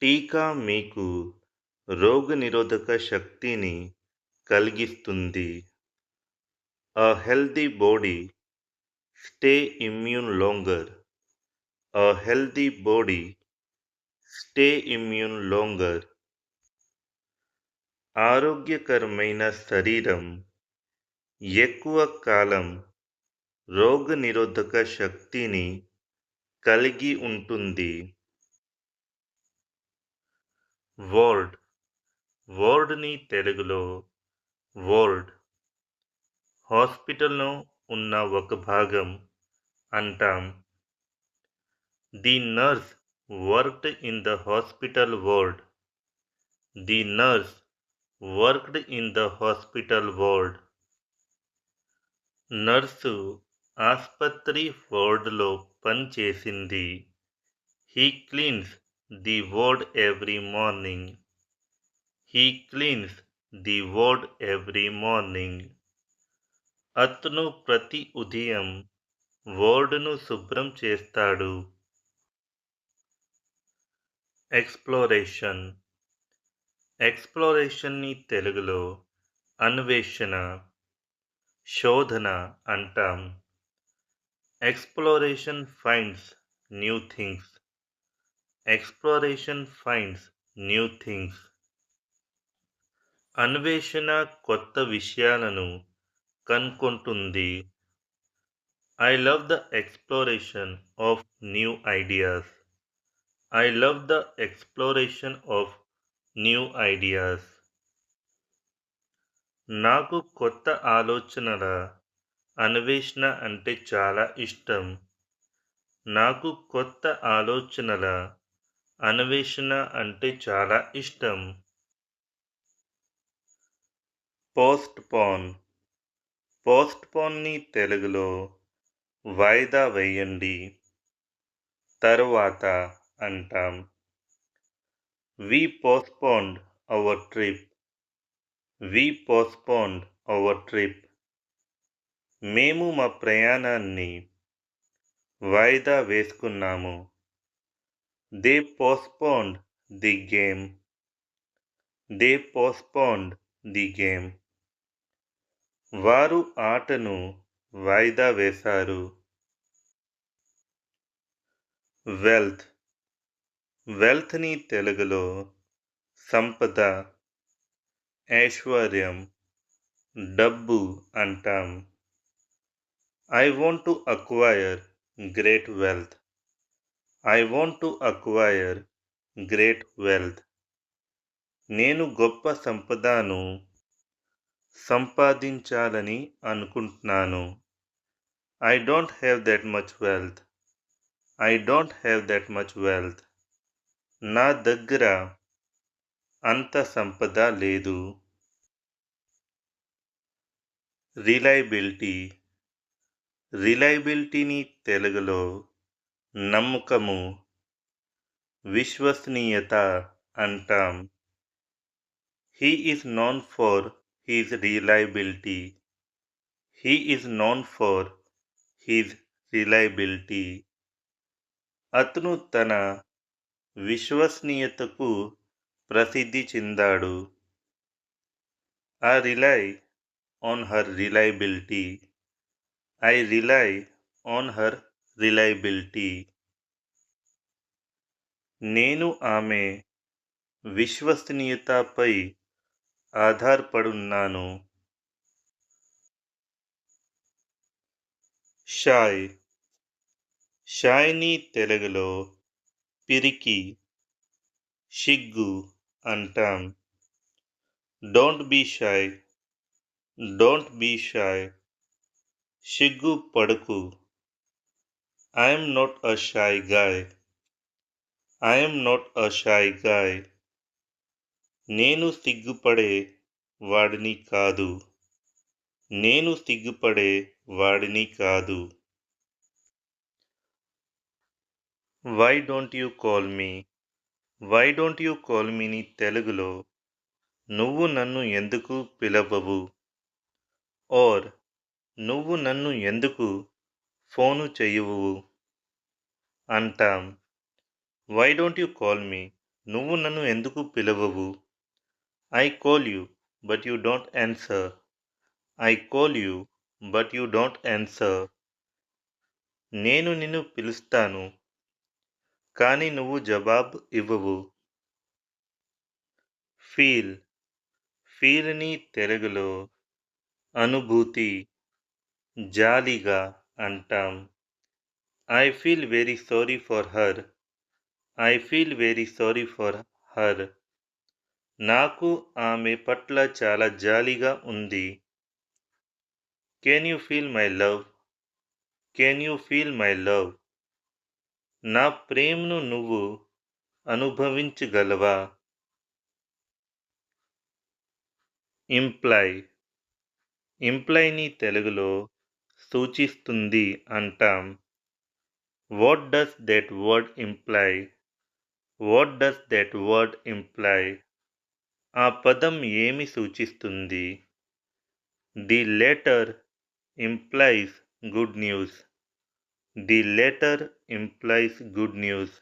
టీకా మీకు రోగనిరోధక శక్తిని కలిగిస్తుంది. A healthy body stay immune longer. A healthy body stay immune longer. ఆరోగ్యకరమైన శరీరం ఎక్కువ కాలం రోగనిరోధక శక్తిని కలిగి ఉంటుంది. వార్డ్. వార్డ్‌ని తెలుగులో వార్డ్, హాస్పిటల్‌లో ఉన్న ఒక భాగం అంటాం. The nurse worked in the hospital ward. The nurse worked in the hospital ward. Nurse ఆస్పత్రి వార్డులో పనిచేసింది. He cleans the ward every morning. He cleans the ward every morning. అతను ప్రతి ఉదయం వార్డును శుభ్రం చేస్తాడు. ఎక్స్‌ప్లోరేషన్. ఎక్స్‌ప్లోరేషన్‌ని తెలుగులో అన్వేషణ, శోధన అంటాం. Exploration finds new things. Exploration finds new things. అన్వేషణ కొత్త విషయాలను కనుగొంటుంది. I love the exploration of new ideas. I love the exploration of new ideas. నాకు కొత్త ఆలోచనల అన్వేషణ అంటే చాలా ఇష్టం. నాకు కొత్త ఆలోచనల అన్వేషణ అంటే చాలా ఇష్టం. పోస్ట్‌పోన్. పోస్ట్‌పోన్‌ని తెలుగులో వాయిదా వేయండి, తరువాత అంటాం. We postponed our trip. We postponed our trip. మేము మా ప్రయాణాన్ని వాయిదా వేసుకున్నాము. They postponed the game. They postponed the game. వారు ఆటను వాయిదా వేశారు. వెల్త్. వెల్త్‌ని తెలుగులో సంపద, ఐశ్వర్యం, డబ్బు అంటాం. I want to acquire great wealth. I want to acquire great wealth. నేను గొప్ప సంపదను సంపాదించాలని అనుకుంటున్నాను. I don't have that much wealth. I don't have that much wealth. నా దగ్గర అంత సంపద లేదు. రిలయబిలిటీ. రిలయబిలిటీని తెలుగులో నమ్మకము, విశ్వసనీయత అంటాం. He is known for his reliability. He is known for his reliability. అతను తన విశ్వసనీయతకు ప్రసిద్ధి చెందాడు. I rely on her reliability. I rely on her reliability. నేను ఆమె విశ్వసనీయతపై ఆధారపడున్నాను. షాయ్. షాయ్ని తెలుగులో పిరికి, సిగ్గు అంటాం. Don't be shy. Don't be shy. సిగ్గు పడకు. I'm not a shy guy. I'm not a shy guy. నేను సిగ్గుపడే వాడిని కాదు. నేను సిగ్గుపడే వాడిని కాదు. Why don't you call me. Why don't you call మీని తెలుగులో నువ్వు నన్ను ఎందుకు పిలవవు, ఆర్ నువ్వు నన్ను ఎందుకు ఫోను చేయవు అంటాం. Why don't you call me. నువ్వు నన్ను ఎందుకు పిలవవు. I call you but you don't answer. I call you but you don't answer. నేను నిన్ను పిలుస్తాను కానీ నువ్వు జవాబు ఇవ్వవు. ఫీల్. ఫీల్ని తెలుగులో అనుభూతి, జాలిగా అంటాం. I feel very sorry for her. I feel very sorry for her. నాకు ఆమె పట్ల చాలా జాలిగా ఉంది. Can you feel my love. Can you feel my love. నా ప్రేమను నువ్వు అనుభవించగలవా. ఇంప్లై. ఇంప్లైని తెలుగులో సూచిస్తుంది అంటాం. What does that word imply. What does that word imply. ఆ పదం ఏమి సూచిస్తుంది. The letter implies good news. The letter implies good news.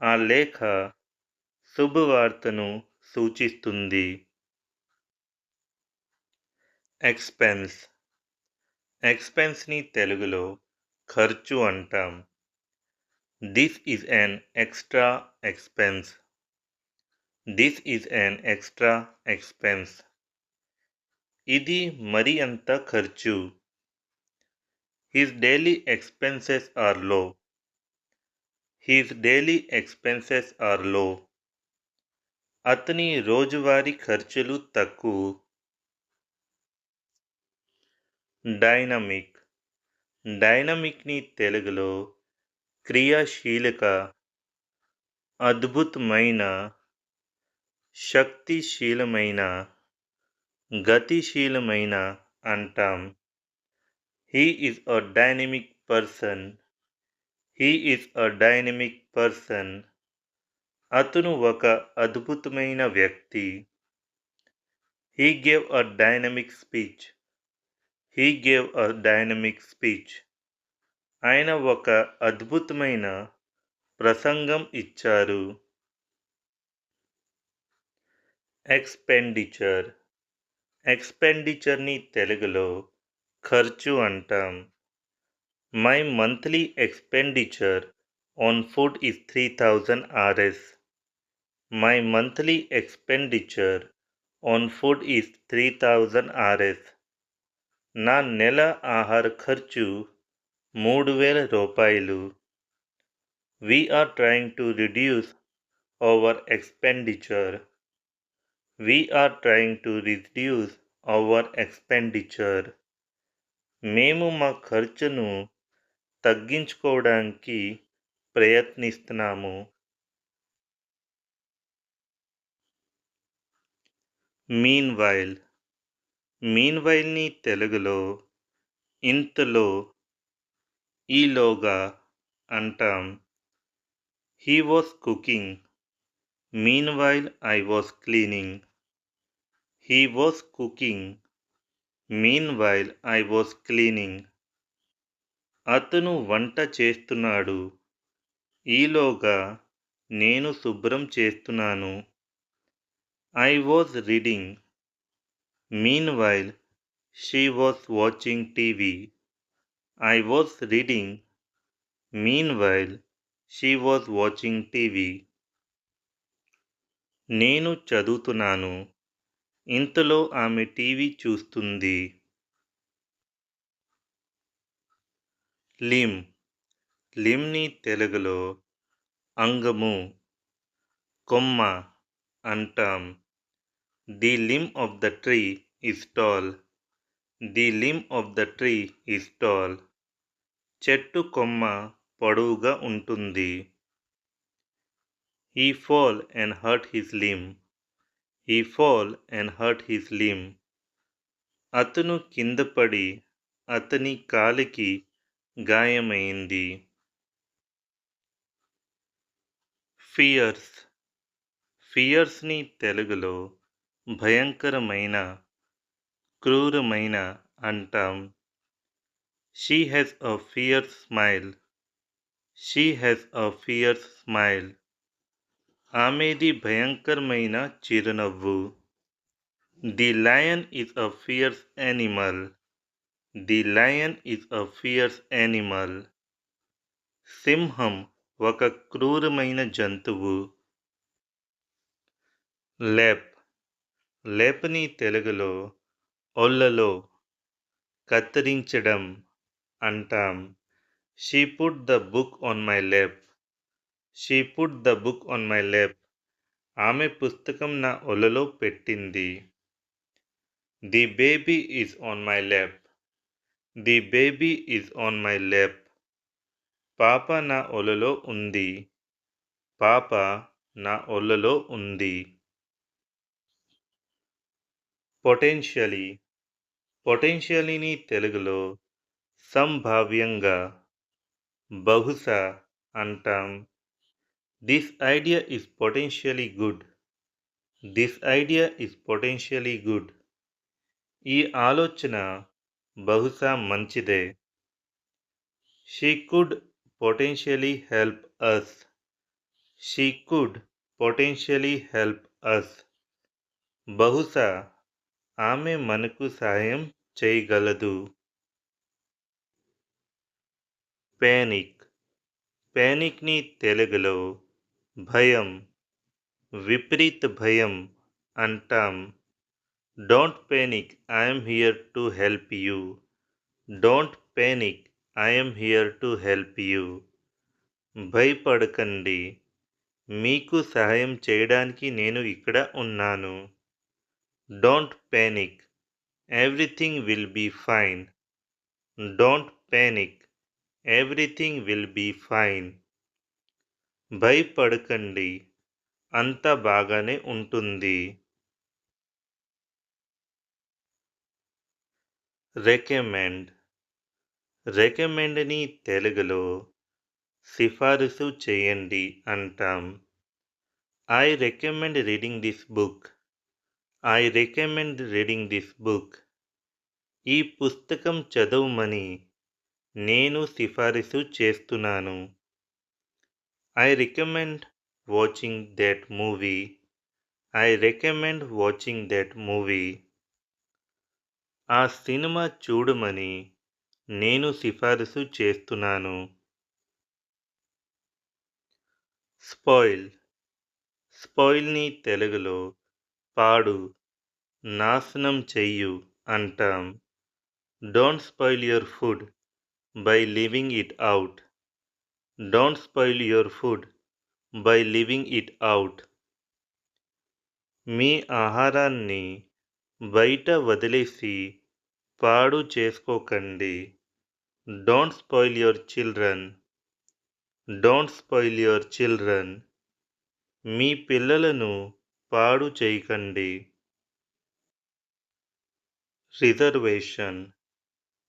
ఆ లేఖ శుభవార్తను సూచిస్తుంది. ఎక్స్పెన్స్. ఎక్స్పెన్స్ని తెలుగులో ఖర్చు అంటాం. This is an extra expense. This is an extra expense. ఇది మరి అంత ఖర్చు. హిస్ డైలీ ఎక్స్పెన్సెస్ ఆర్ లో. హిస్ డైలీ ఎక్స్పెన్సెస్ ఆర్ లో. అతని రోజువారీ ఖర్చులు తక్కువ. డైనమిక్. డైనమిక్ని తెలుగులో క్రియాశీలక, అద్భుతమైన, శక్తిశీలమైన, గతిశీలమైన అంటాం. He is a dynamic person. He is a dynamic person. అతను ఒక అద్భుతమైన వ్యక్తి. He gave a dynamic speech. He gave a dynamic speech. ఆయన ఒక అద్భుతమైన ప్రసంగం ఇచ్చారు. ఎక్స్పెండిచర్. ఎక్స్పెండిచర్ని తెలుగులో ఖర్చు అంటాం. My monthly expenditure on food is 3000 RS. My monthly expenditure on food is 3000 RS. నా నెల ఆహార ఖర్చు 3000 రూపాయలు. We are trying to reduce our expenditure. We are trying to reduce our expenditure. మేము మా ఖర్చును తగ్గించుకోవడానికి ప్రయత్నిస్తున్నాము. మీన్వైల్. మీన్వైల్ని తెలుగులో ఇంతలో, ఈలోగా అంటాం. He was cooking. Meanwhile I was cleaning. He was cooking. Meanwhile I was cleaning. అతను వంట చేస్తున్నాడు. ఈలోగా నేను శుభ్రం చేస్తున్నాను. I was reading. Meanwhile she was watching TV. I was reading. Meanwhile she was watching TV. నేను చదువుతున్నాను. ఇంతలో ఆమె టీవీ చూస్తుంది. లిమ్. లిమ్ని తెలుగులో అంగము, కొమ్మ అంటాం. The limb of the tree is tall. The limb of the tree is tall. చెట్టు కొమ్మ పొడవుగా ఉంటుంది. He fall and hurt his limb. He fall and hurt his limb. అతను కింద పడి అతని కాలికి గాయమైంది. ఫియర్స్. ఫియర్స్ని తెలుగులో భయంకరమైన, క్రూరమైన అంటాం. She has a fears smile. She has a fears smile. ఆమెది భయంకరమైన చిరునవ్వు. The lion is a fears animal. The lion is a fears animal. సింహం ఒక క్రూరమైన జంతువు. లేప్. లేప్ని తెలుగులో ఒళ్ళలో, కత్తిరించడం అంటాం. She put the book on my lap. She put the book on my lap. ఆమె పుస్తకం నా ఒళ్ళలో పెట్టింది. The baby is on my lap. The baby is on my lap. పాప నా ఒళ్ళలో ఉంది. పాప నా ఒళ్ళలో ఉంది. పొటెన్షియలీ. పొటెన్షియలీని తెలుగులో సంభావ్యంగా, బహుశా అంటాం. This idea is potentially good. This idea is potentially good. ఈ ఆలోచన బహుశా మంచిదే. She could potentially help us. She could potentially help us. బహుశా ఆమె మనకు సహాయం చేయగలదు. పానిక్. పానిక్ని తెలుగులో భయం, విపరీత భయం అంటాం. Don't panic, I'm here to help you. Don't panic, I'm here to help you. భయపడకండి, మీకు సహాయం చేయడానికి నేను ఇక్కడ ఉన్నాను. Don't panic, everything will be fine. Don't panic, everything will be fine. భయపడకండి, అంతా బాగానే ఉంటుంది. రికమెండ్. రికమెండ్ని తెలుగులో సిఫారసు చేయండి అంటాం. I recommend reading this book. I recommend reading this book. ఈ పుస్తకం చదవమని నేను సిఫారసు చేస్తున్నాను. I recommend watching that movie. I recommend watching that movie. ఆ సినిమా చూడమని నేను సిఫారసు చేస్తున్నాను. స్పాయిల్. స్పాయిల్ని తెలుగులో పాడు, నాశనం చెయ్యు అంటాం. Don't spoil your food by leaving it out. Don't spoil your food by leaving it out. మీ ఆహారాన్ని బయట వదిలేసి పాడు చేసుకోకండి. Don't spoil your children. Don't spoil your children. మీ పిల్లలను పాడు చేయకండి. రిజర్వేషన్.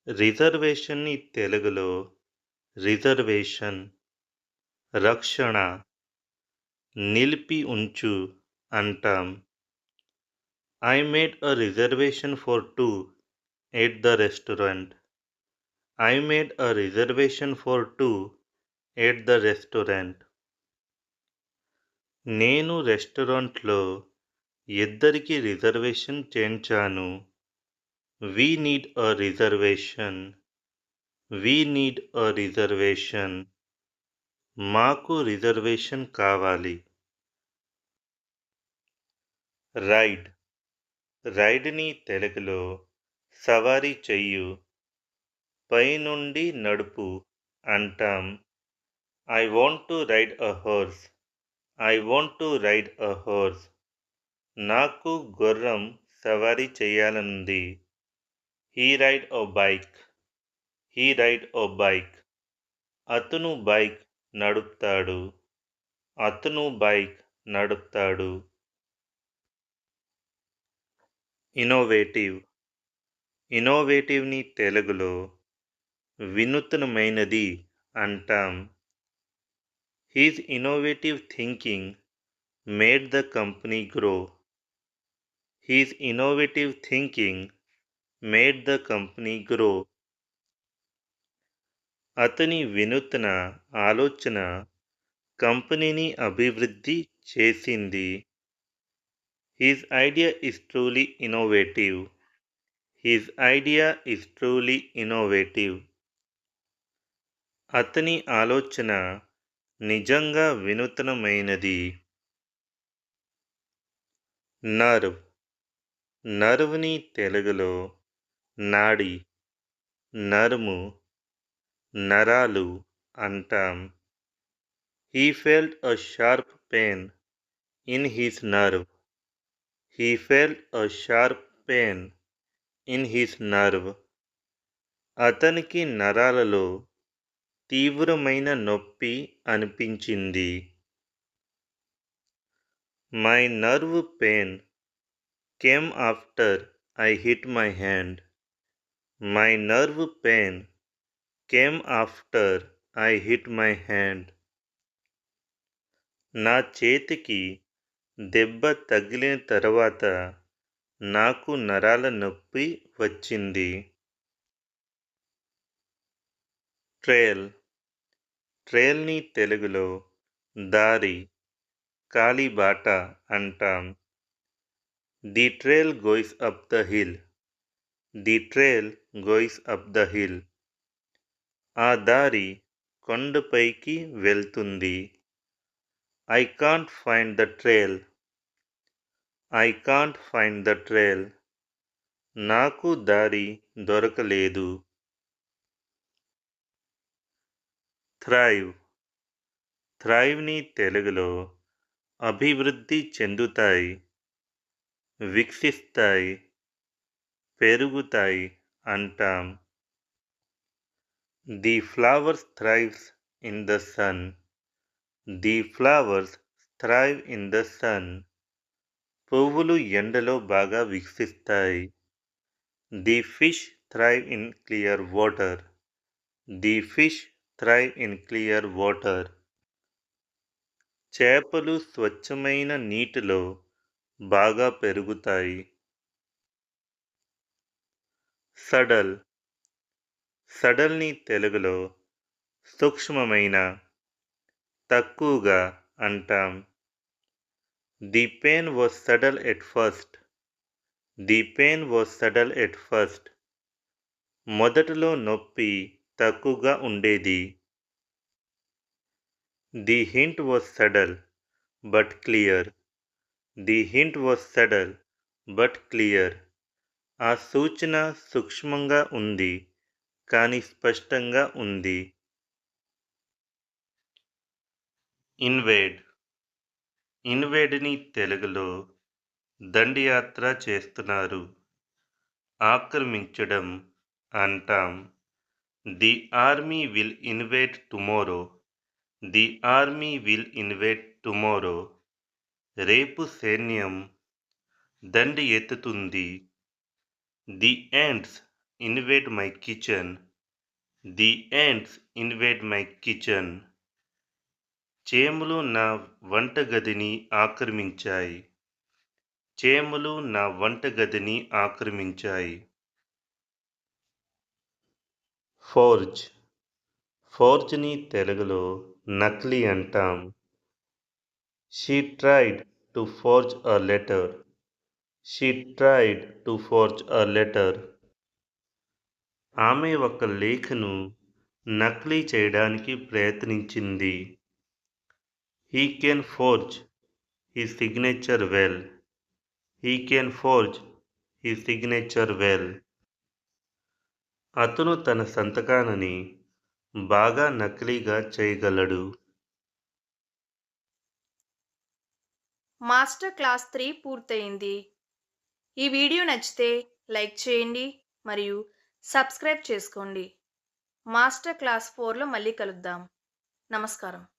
రిజర్వేషన్ని తెలుగులో రిజర్వేషన్ రక్షణ, నిలిపి ఉంచు అంటాం. I made a reservation for two at the restaurant. I made a reservation for two at the restaurant. నేను రెస్టారెంట్లో ఇద్దరికి రిజర్వేషన్ చేయించాను. We need a reservation. We need a reservation. మాకు రిజర్వేషన్ కావాలి. రైడ్, రైడ్ని తెలుగులో సవారీ చెయ్యు, పైనుండి నడుపు అంటాం. I want to ride a horse. I want to ride a horse. నాకు గుర్రం సవారీ చేయాలనుంది. He ride a bike. He ride a bike. అతను బైక్ నడుపుతాడు. అతను బైక్ నడుపుతాడు. ఇన్నోవేటివ్, ఇన్నోవేటివ్ని తెలుగులో వినూత్నమైనది అంటాం. His innovative thinking made the company grow. His innovative thinking made the company grow. అతని వినూత్న ఆలోచన కంపెనీని అభివృద్ధి చేసింది. His idea is truly innovative. His idea is truly innovative. అతని ఆలోచన నిజంగా వినూత్నమైనది. నర్వ్, నర్వ్ని తెలుగులో నాడి, నరము, నరాలు అంటాం. He felt a sharp pain in his nerve. He felt a sharp pain in his nerve. అతనికి నరాలలో తీవ్రమైన నొప్పి అనిపించింది. My nerve pain came after I hit my hand. My nerve pain came after I hit my hand. నా చేతికి దెబ్బ తగిలిన తర్వాత నాకు నరాల నొప్పి వచ్చింది. ట్రేల్, ట్రేల్ని తెలుగులో దారి, కాలిబాట అంటాం. The trail goes up the hill. The trail goes up the hill. ఆ దారి కొండపైకి వెళ్తుంది. I can't find the trail. I can't find the trail. నాకు దారి దొరకలేదు. థ్రైవ్, థ్రైవ్ని తెలుగులో అభివృద్ధి చెందుతాయి, వికసిస్తాయి, పెరుగుతాయి అంటాం. The flowers thrives in the sun. The flowers thrive in the sun. పువ్వులు ఎండలో బాగా వికసిస్తాయి. The fish thrive in clear water. The fish thrive in clear water. చేపలు స్వచ్ఛమైన నీటిలో బాగా పెరుగుతాయి. సడల్, సడల్ని తెలుగులో సూక్ష్మమైన, తక్కువగా అంటాం. The pain was subtle at first. The pain was subtle at first. మొదటిలో నొప్పి తక్కువగా ఉండేది. The hint was subtle but clear. The hint was subtle but clear. ఆ సూచన సూక్ష్మంగా ఉంది కానీ స్పష్టంగా ఉంది. ఇన్వేడ్, ఇన్వేడ్ని తెలుగులో దండయాత్ర చేస్తున్నారు, ఆక్రమించడం అంటాం. The army will invade tomorrow. The army will invade tomorrow. రేపు సైన్యం దండి ఎత్తుతుంది. The ants invade my kitchen. The ants invade my kitchen. చేమలు నా వంటగదిని ఆక్రమించాయి. చేమలు నా వంటగదిని ఆక్రమించాయి. ఫోర్జ్. ఫోర్జ్‌ని తెలుగులో నకిలీ అంటాం. She tried to forge a letter. She tried to forge a letter. ఆమె ఒక లేఖను నకిలీ చేయడానికి ప్రయత్నించింది. He can forge his signature well. He can forge his signature well. అతను తన సంతకాన్ని బాగా నకిలీగా చేయగలడు. మాస్టర్ క్లాస్ 3 పూర్తయింది. ఈ వీడియో నచ్చితే లైక్ చేయండి మరియు సబ్స్క్రైబ్ చేసుకోండి. మాస్టర్ క్లాస్ 4లో మళ్ళీ కలుద్దాం. నమస్కారం.